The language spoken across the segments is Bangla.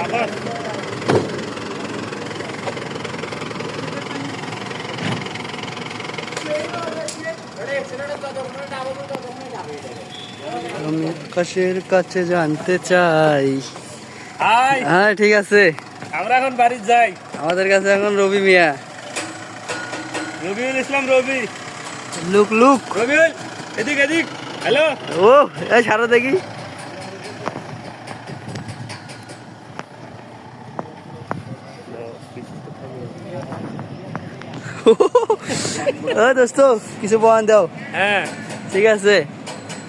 আমি আকাশের কাছে জানতে চাই। হ্যাঁ ঠিক আছে, আমরা এখন বাড়ি যাই। আমাদের কাছে এখন রবি মিয়া, রবিউল ইসলাম রবি। লুক লুক রবিউল এদিক এদিক। হ্যালো। ও এই সারা দেখি। ও দোস্ত কিছু বয়ান দাও। হ্যাঁ ঠিক আছে,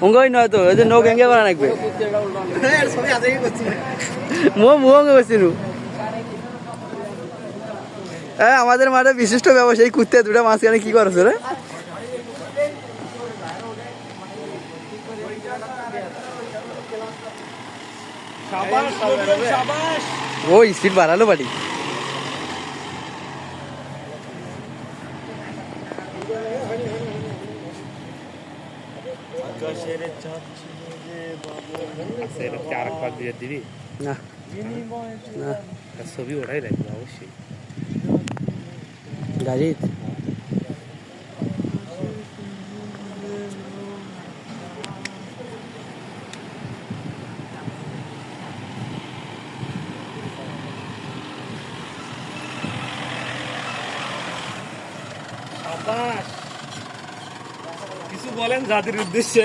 অঙ্গই নয় তো এই যে নৌক এঙ্গে করা লাগবে। মুহঙ্গে বসছিল। হ্যাঁ আমাদের মাঠে বিশিষ্ট ব্যবসায়ী কুত্তে দুটা মাঝখানে কি করছো রে? ও স্পিড বাড়ালো বাড়ি। না না ছবি ওঠাই লাগবে অবশ্যই। গাড়ি কিছু বলেন জাতির উদ্দেশ্যে।